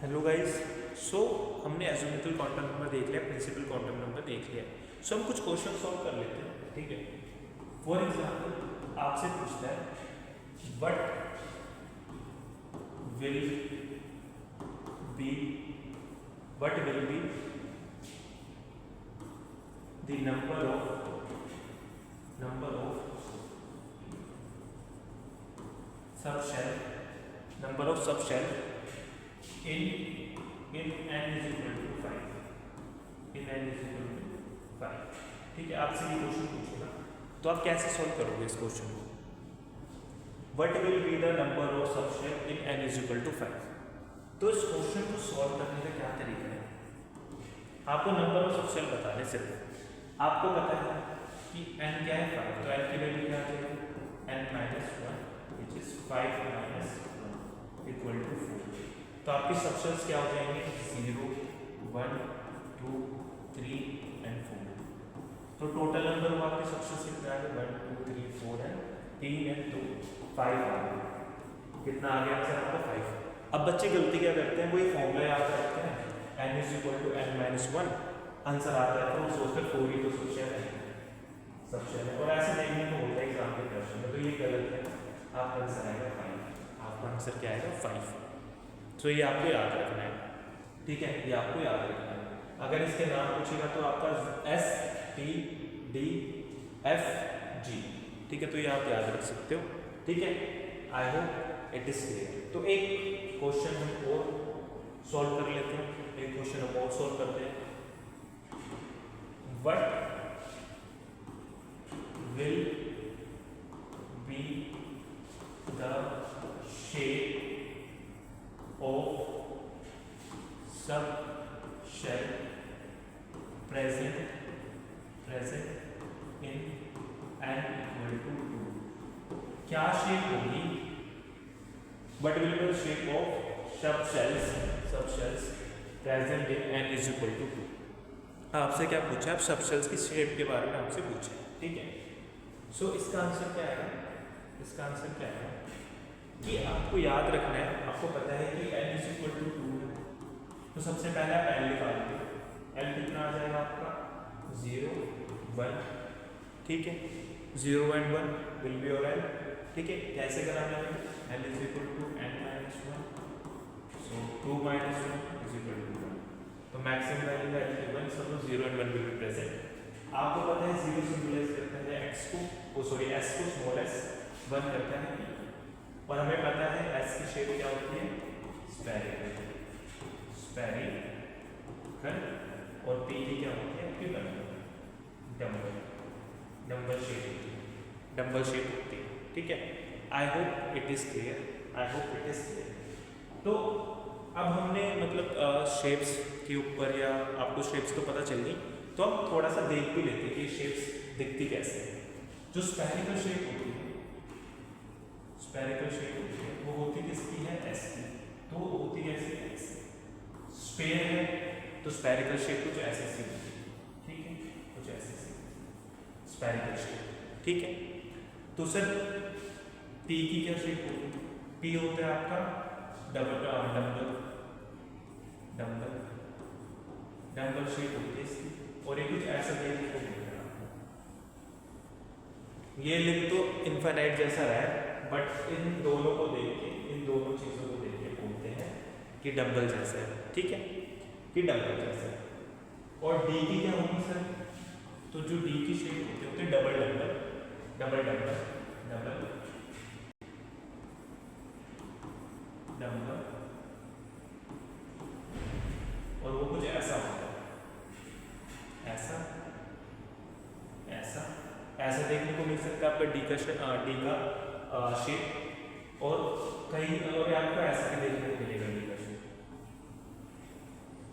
Hello guys. सो हमने एजोमेट्रिकल quantum number देख लिया, प्रिंसिपल क्वांटम नंबर देख लिया। सो हम कुछ क्वेश्चन सॉल्व कर लेते हैं, ठीक है। फॉर एग्जांपल आपसे पूछता है what will be the number of subshell in n is equal to 5 in n is equal to 5। ठीक है, आपसे ये क्वेश्चन पूछेगा तो आप कैसे सॉल्व करोगे इस क्वेश्चन को। What will be the number of subshell in n is equal to 5। तो इस क्वेश्चन को सॉल्व करने का क्या तरीका है, आपको नंबर ऑफ सबशेल बताने से आपको पता है कि n क्या है 5, तो n की वैल्यू क्या आ जाएगी n minus 1 which is 5 minus 1 equal to 4। तो आपकी सबशेल्स क्या हो जाएंगे 0 1 2 3 एंड 4। तो टोटल नंबर हुआ आपके सबशेल्स कितना आ गया 1 2 3 4 है 3 एंड 2 5 आ गया। कितना आ गया आंसर आपका 5। अब बच्चे गलती क्या करते हैं, वही फॉर्मूला याद रखते हैं n is equal to n minus 1 answer आता है तो वो सोचते 4 ही तो सबशेल है और ऐसे देखने को होता है एग्जाम के क्वेश्चन में, तो ये गलत है। आपका आंसर आएगा 5, आपका आंसर क्या आएगा 5। तो ये आपको याद रखना है, ठीक है, ये आपको याद रखना है। अगर इसके नाम पूछेगा तो आपका S T D F G, ठीक है, तो ये आप याद रख सकते हो, ठीक है। I hope it is clear. तो एक क्वेश्चन हम और सॉल्व कर लेते हैं, एक क्वेश्चन हम और सॉल्व करते हैं। What will be the shape of subshell present in n equal to 2। क्या शेप होगी, what will be the shape of subshells present in n is equal to 2। आपसे क्या पूछा, आप सबशेल्स की शेप के बारे में आपसे पूछा, ठीक है। सो इसका आंसर क्या है, इसका आंसर क्या है कि आपको याद रखना है, आपको पता है कि n is equal to 2 है, तो सबसे पहले आप n लिखा लीजिए। n कितना आ जाएगा आपका 0 1, ठीक है, 0 and 1 will be your n, ठीक है। कैसे कराना है, n is equal to n minus 1, so 2 minus 1 is equal to 1। तो मैक्सिमम वैल्यू है n 1, सब 0 and 1 will be present। आपको पता है 0 सिंबलाइज करता है x को, s को स्मॉल s, 1 करता है, और हमें पता है S की शेप क्या होती है स्फेरिकल, और P की क्या होती है आपकी डम्बल शेप होती है, ठीक है। I hope it is clear, तो अब हमने मतलब शेप्स के ऊपर, या आपको शेप्स तो पता चल गई, तो हम थोड़ा सा देख भी लेते हैं कि शेप्स दिखती कैसे है। जो स्फेरिकल शेप होती है, वो होती किसकी है S की, तो वो होती कैसी है X। स्फेयर है तो स्फेरिकल शेप कुछ ऐसे सी होती है, ठीक है, कुछ ऐसे सी स्फेरिकल शेप, ठीक है। तो सर P की क्या शेप होगी, P होता है आपका डम्बल शेप होती है इसकी, और ये कुछ ऐसा देखने को मिलता है आपको। ये लिख तो इनफाइनाइट जैसा है, बट इन दोनों को देख के, इन दोनों चीज़ों को देख के बोलते हैं कि डम्बल जैसा है, ठीक है, कि डम्बल जैसा है। और डी की क्या होगी सर, तो जो डी की शेप होती है डबल डम्बल, और वो कुछ ऐसा होता है, ऐसा देखने को मिल सकता है आपका डी का शेप, और कहीं और आपको ऐसा भी देखने को मिलेगा डी का शेप,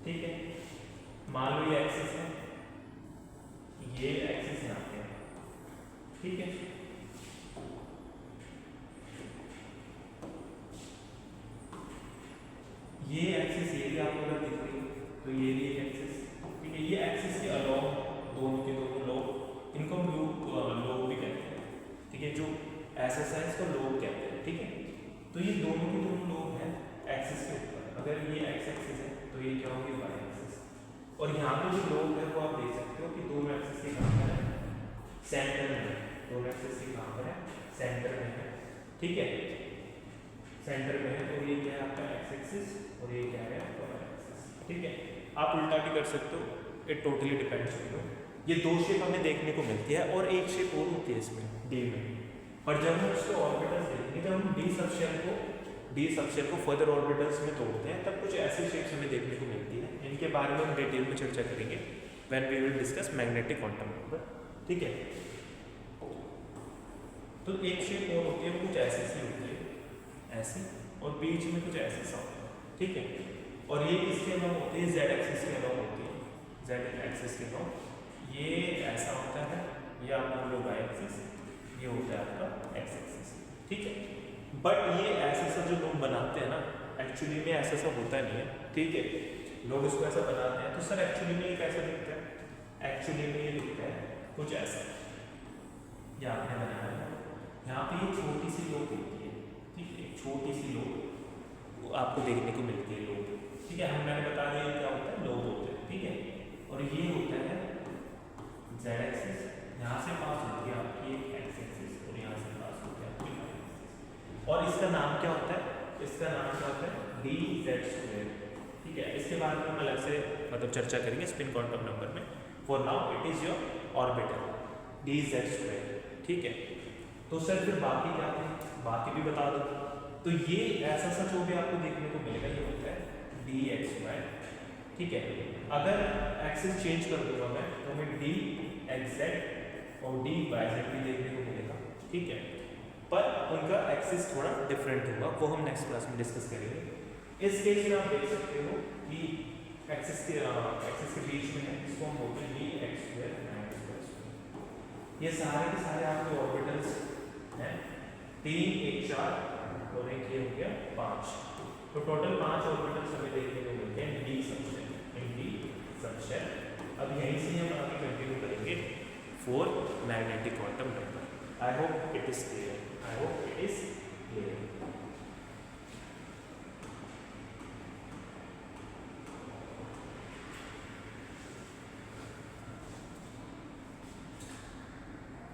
ठीक है। मान लो ये एक्सिस है, ये एक्सिस यहाँ पे है, ठीक है। ये एक्सिस ये भी आपको अगर दिख रही है तो ये भी एक एक्सिस, ठीक है। ये एक्सिस के अलोंग दोनों के दोनों लोब, इनको हम लोब भी कहते हैं, ठीक है। जो ऐसा साइज को लोब कहते हैं, ठीक है। तो ये दोनों के दोनों लोब हैं एक्सिस के ऊपर। अगर ये एक्स एक्सिस है तो ये क्या होगी वाई एक्सिस। और यहाँ पे जो लोग है वो आप देख सकते हो कि दोनों एक्सिस के कहाँ पर है, सेंटर में है। दोनों एक्सिस के कहाँ पर है, सेंटर में है, ठीक है, सेंटर में है। और ये क्या है आपका एक्स एक्सिस और ये क्या है आपका वाई एक्सिस, ठीक है। आप उल्टा भी कर सकते हो, it totally depends on you. ये दो शेप हमें देखने को मिलती है और एक शेप और होती है इसमें डी में। पर जब हम इसको ऑर्बिटल्स देखेंगे, जब हम डी सबशेल को फर्दर ऑर्बिटल्स में तोड़ते हैं, तब कुछ ऐसी शेप्स हमें देखने को मिलती है। इनके बारे में हम डिटेल में चर्चा करेंगे when we will discuss magnetic quantum number, ठीक है। तो एक शेप और होती है, वो कुछ ऐसी सी होती है, ऐसी, और बीच में कुछ ऐसे सा होता है, ठीक है। और ये किसके अलावा होती है, जेड एक्सिस के अलावा होती है, जेड एक्सिस के अलावा। ये ऐसा होता है, ये आप मान लो वाई एक्सिस, ये होता है आपका एक्स एक्सिस, ठीक है। बट ये ऐसा सा जो लोग बनाते हैं ना, एक्चुअली में ऐसा सा होता नहीं है, ठीक है। लोग इसको ऐसा बनाते हैं, तो सर एक्चुअली में ये कैसा दिखता है, एक्चुअली में ये दिखता है कुछ ऐसा, ये आपने बनाया है। यहाँ पे ये छोटी सी लोब होती है, ठीक है, छोटी सी लोब आपको देखने को मिलती है, लोब, ठीक है। मैंने बता दिया क्या होता है, लोब होते हैं, ठीक है। और ये होता है जेड एक्सिस, यहाँ से पास होती है आपकी एक्स एक्सिस, और यहाँ से पास होती है आपकी वाई एक्सिस। और इसका नाम क्या होता है, इसका नाम क्या होता है, डी जेड स्क्वायर, ठीक है। इसके बारे में हम अलग से मतलब चर्चा करेंगे स्पिन क्वांटम नंबर में। For now it is your orbital D Z square, ठीक है। तो सर फिर बाकी क्या थे, बाकी भी बता दो। तो ये ऐसा सा जो भी आपको देखने को मिलेगा, ये होता है डी एक्स वाई, ठीक है। अगर एक्सिस चेंज कर दूंगा मैं, तो हमें डी एक्स जेड और डी वाई जेड भी देखने को मिलेगा, ठीक है। पर उनका एक्सिस थोड़ा डिफरेंट होगा, वो हम नेक्स्ट क्लास में डिस्कस करेंगे। इस केस में आप देख सकते हो कि एक्सिस के बीच में है, इसको हम बोलते हैं d x square minus y square. ये सारे के सारे आपके ऑर्बिटल्स हैं, 3 1 4 और एक ये हो गया 5। तो टोटल 5 ऑर्बिटल्स हमें देखने को मिलते हैं डी सबशेल। अब यहीं से हम आगे कंटिन्यू करेंगे for magnetic quantum number. I hope it is clear, I hope it is clear.